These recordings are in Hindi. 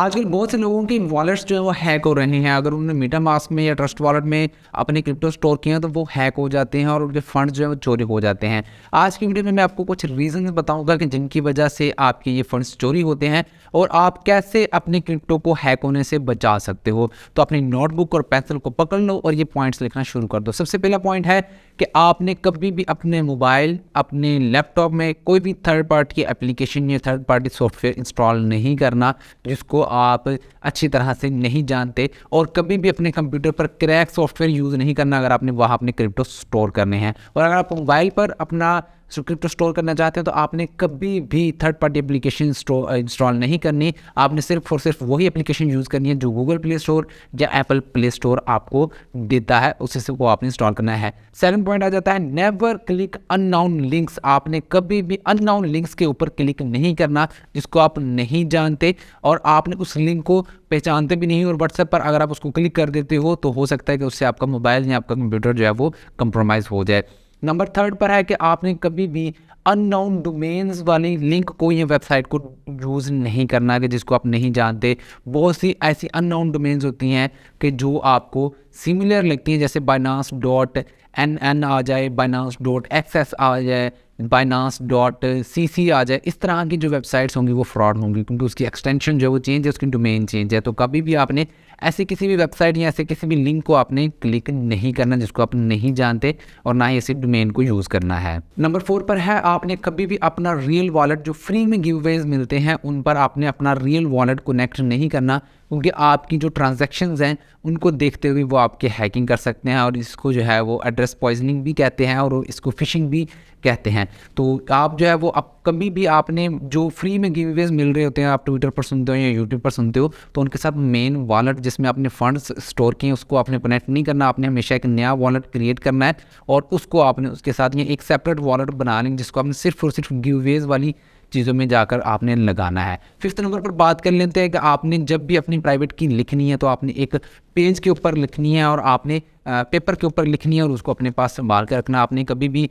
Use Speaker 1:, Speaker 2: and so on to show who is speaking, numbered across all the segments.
Speaker 1: आजकल बहुत से लोगों की वॉलेट्स जो है वो हैक हो रहे हैं। अगर उन्होंने मेटामास्क में या ट्रस्ट वॉलेट में अपने क्रिप्टो स्टोर किए हैं तो वो हैक हो जाते हैं और उनके फंड्स जो है वो चोरी हो जाते हैं। आज की वीडियो में मैं आपको कुछ रीज़न बताऊंगा कि जिनकी वजह से आपके ये फंड्स चोरी होते हैं और आप कैसे अपने क्रिप्टो को हैक होने से बचा सकते हो। तो अपनी नोटबुक और पेंसिल को पकड़ लो और ये पॉइंट्स लिखना शुरू कर दो। सबसे पहला पॉइंट है कि आपने कभी भी अपने मोबाइल, अपने लैपटॉप में कोई भी थर्ड पार्टी एप्लीकेशन या थर्ड पार्टी सॉफ्टवेयर इंस्टॉल नहीं करना जिसको आप अच्छी तरह से नहीं जानते, और कभी भी अपने कंप्यूटर पर क्रैक सॉफ्टवेयर यूज़ नहीं करना अगर आपने वहाँ अपने क्रिप्टो स्टोर करने हैं। और अगर आप मोबाइल पर अपना क्रिप्टो स्टोर करना चाहते हैं तो आपने कभी भी थर्ड पार्टी एप्लीकेशन इंस्टॉल नहीं करनी। आपने सिर्फ और सिर्फ वही एप्लीकेशन यूज़ करनी है जो गूगल प्ले स्टोर या एप्पल प्ले स्टोर आपको देता है, उससे से वो आपने इंस्टॉल करना है। सेकंड पॉइंट आ जाता है नेवर क्लिक अननोन लिंक्स। आपने कभी भी अननोन लिंक्स के ऊपर क्लिक नहीं करना जिसको आप नहीं जानते और आपने उस लिंक को पहचानते भी नहीं, और व्हाट्सएप पर अगर आप उसको क्लिक कर देते हो तो हो सकता है कि उससे आपका मोबाइल या आपका कंप्यूटर जो है वो कंप्रोमाइज़ हो जाए। नंबर थर्ड पर है कि आपने कभी भी अननोन डोमेन्स वाली लिंक को या वेबसाइट को यूज़ नहीं करना कि जिसको आप नहीं जानते। बहुत सी ऐसी अननोन डोमेन्स होती हैं कि जो आपको सिमिलर लगती हैं, जैसे binance.nn आ जाए, binance.xs आ जाए, binance.cc आ जाए। इस तरह की जो वेबसाइट्स होंगी वो फ्रॉड होंगी क्योंकि उसकी एक्सटेंशन जो है वो चेंज है, उसकी डोमेन चेंज है। तो कभी भी आपने ऐसे किसी भी वेबसाइट या ऐसे किसी भी लिंक को आपने क्लिक नहीं करना जिसको आप नहीं जानते, और ना ही ऐसे डोमेन को यूज़ करना है। नंबर 4 पर है आपने कभी भी अपना रियल वॉलेट जो फ्री में गिवअवेज मिलते हैं उन पर आपने अपना रियल वॉलेट कनेक्ट नहीं करना, क्योंकि आपकी जो ट्रांजैक्शंस हैं उनको देखते हुए वो आपके हैकिंग कर सकते हैं, और इसको जो है वो एड्रेस पॉइजनिंग भी कहते हैं और इसको फिशिंग भी कहते हैं। तो आप जो है वो अब कभी भी आपने जो फ्री में गिवअवेज मिल रहे होते हैं, आप ट्विटर पर सुनते हो या यूट्यूब पर सुनते हो, तो उनके साथ मेन वॉलेट जिसमें आपने फंड्स स्टोर किए उसको आपने कनेक्ट नहीं करना। आपने हमेशा एक नया वॉलेट क्रिएट करना है और उसको आपने उसके साथ ये एक सेपरेट वॉलेट बना लेंगे जिसको आपने सिर्फ और सिर्फ गिवअवेज वाली चीज़ों में जाकर आपने लगाना है। फिफ्थ नंबर पर बात कर लेते हैं कि आपने जब भी अपनी प्राइवेट की लिखनी है तो आपने एक पेज के ऊपर लिखनी है और आपने पेपर के ऊपर लिखनी है और उसको अपने पास संभाल कर रखना। आपने कभी भी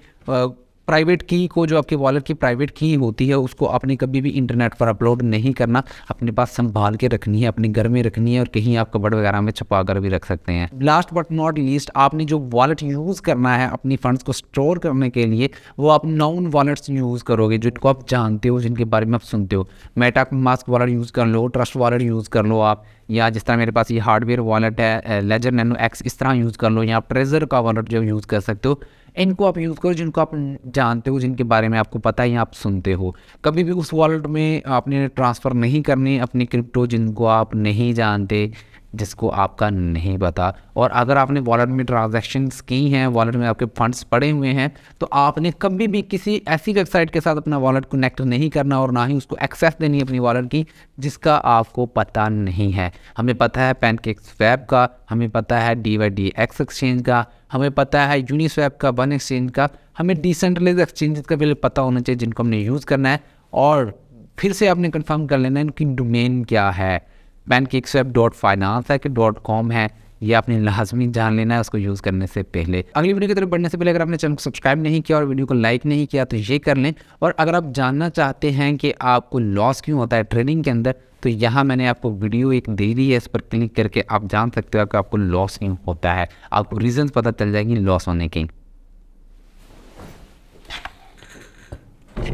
Speaker 1: प्राइवेट की को, जो आपके वॉलेट की प्राइवेट की होती है, उसको आपने कभी भी इंटरनेट पर अपलोड नहीं करना, अपने पास संभाल के रखनी है, अपने घर में रखनी है, और कहीं आप कबर्ड वगैरह में छुपा कर भी रख सकते हैं। लास्ट बट नॉट लीस्ट, आपने जो वॉलेट यूज़ करना है अपनी फंड्स को स्टोर करने के लिए वो आप नॉन वॉलेट्स यूज़ करोगे जिनको आप जानते हो, जिनके बारे में आप सुनते हो। मेटामास्क वॉलेट यूज़ कर लो, ट्रस्ट वॉलेट यूज़ कर लो आप, या जिस तरह मेरे पास ये हार्डवेयर वॉलेट है लेजर नैनो एक्स, इस तरह यूज़ कर लो, या आप ट्रेजर का वॉलेट जो यूज़ कर सकते हो। इनको आप यूज़ करो जिनको आप जानते हो, जिनके बारे में आपको पता है या आप सुनते हो। कभी भी उस वॉलेट में आपने ट्रांसफ़र नहीं करनी अपनी क्रिप्टो जिनको आप नहीं जानते, जिसको आपका नहीं पता। और अगर आपने वॉलेट में ट्रांजैक्शंस की हैं, वॉलेट में आपके फंड्स पड़े हुए हैं, तो आपने कभी भी किसी ऐसी वेबसाइट के साथ अपना वॉलेट कनेक्ट नहीं करना और ना ही उसको एक्सेस देनी है अपनी वॉलेट की जिसका आपको पता नहीं है। हमें पता है पैनकेकस्वैप का, हमें पता है DYDX एक्सचेंज का, हमें पता है यूनिस्वैप का, वन एक्सचेंज का, हमें डिसेंट्रलाइज्ड एक्सचेंज का भी पता होना चाहिए जिनको हमने यूज़ करना है। और फिर से आपने कंफर्म कर लेना है इनकी डोमेन क्या है, pancakeswap.finance है कि .com है, ये आपने लाजमी जान लेना है उसको यूज़ करने से पहले। अगली वीडियो की तरफ बढ़ने से पहले अगर आपने चैनल को सब्सक्राइब नहीं किया और वीडियो को लाइक नहीं किया तो ये कर लें। और अगर आप जानना चाहते हैं कि आपको लॉस क्यों होता है ट्रेडिंग के अंदर, तो यहाँ मैंने आपको वीडियो एक दे दी है, इस पर क्लिक करके आप जान सकते हो कि आपको लॉस क्यों होता है, आपको रीजंस पता चल जाएगी लॉस होने की।